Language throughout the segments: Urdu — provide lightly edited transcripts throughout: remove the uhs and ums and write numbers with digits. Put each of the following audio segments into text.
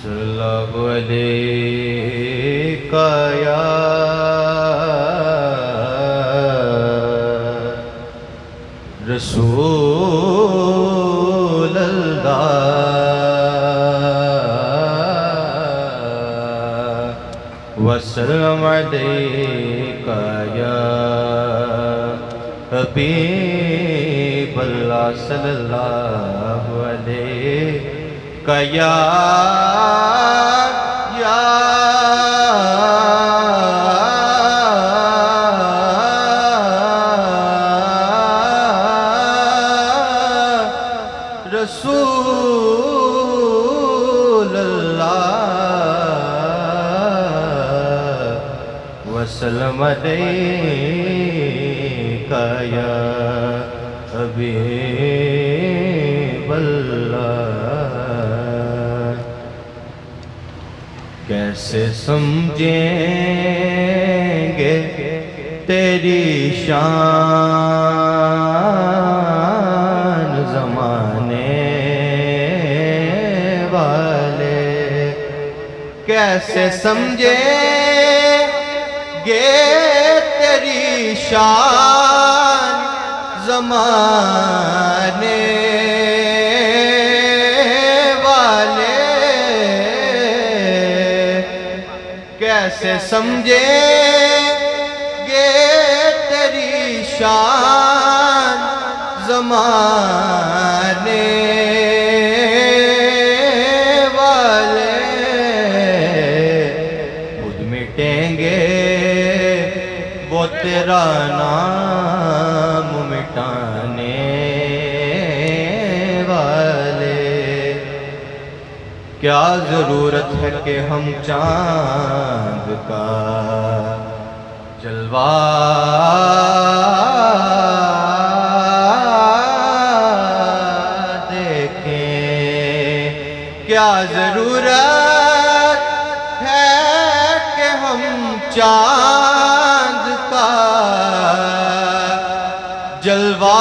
صلی اللہ علیہ یا رسول اللہ وسلم علیکہ یا حبیب اللہ صلی اللہ علیہ یا رسول اللہ وسلم علیکہ یا حبیب اللہ کیسے سمجھیں گے تیری شان زمانے والے کیسے سمجھیں گے تیری شان زمانے والے کیسے سمجھیں گے تیری شان زمانے والے خود مٹیں گے وہ تیرا نام مٹانے والے کیا ضرورت ہے کہ ہم چاند کا جلوہ دیکھیں کیا ضرورت ہے کہ ہم چاند کا جلوہ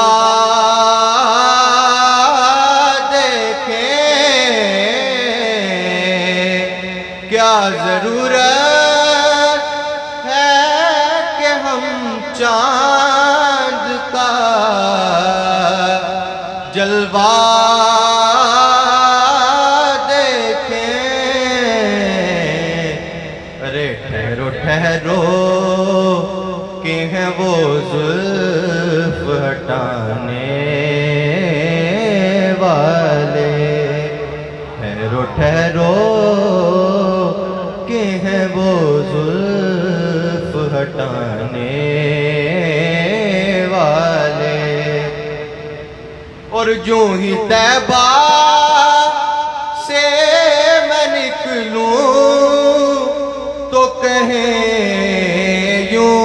دیکھیں کیا ضرورت ہے کہ ہم چاند کا جلوہ دیکھیں ارے ٹھہرو ٹھہرو کہ ہیں وہ زلف ہٹانے والے ٹھہرو ٹھہرو کہ ہیں وہ زلف ہٹانے والے اور جو ہی طیبہ سے میں نکلوں تو کہیں یوں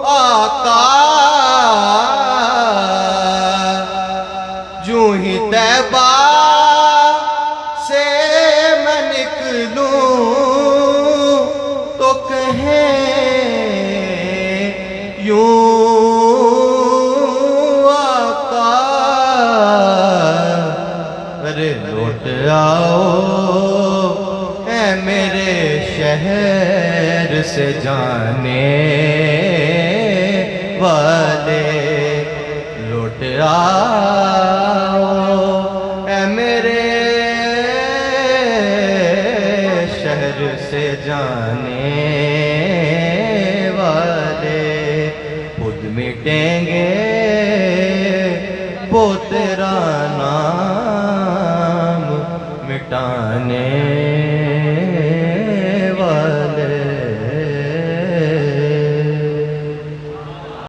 آقا جو ہی طیبہ سے میں نکلوں تو کہیں یوں آقا ارے لوٹ آؤ اے میرے شہر سے جانے والے لوٹ آؤ اے میرے شہر سے جانے والے خود مٹیں گے وہ تیرا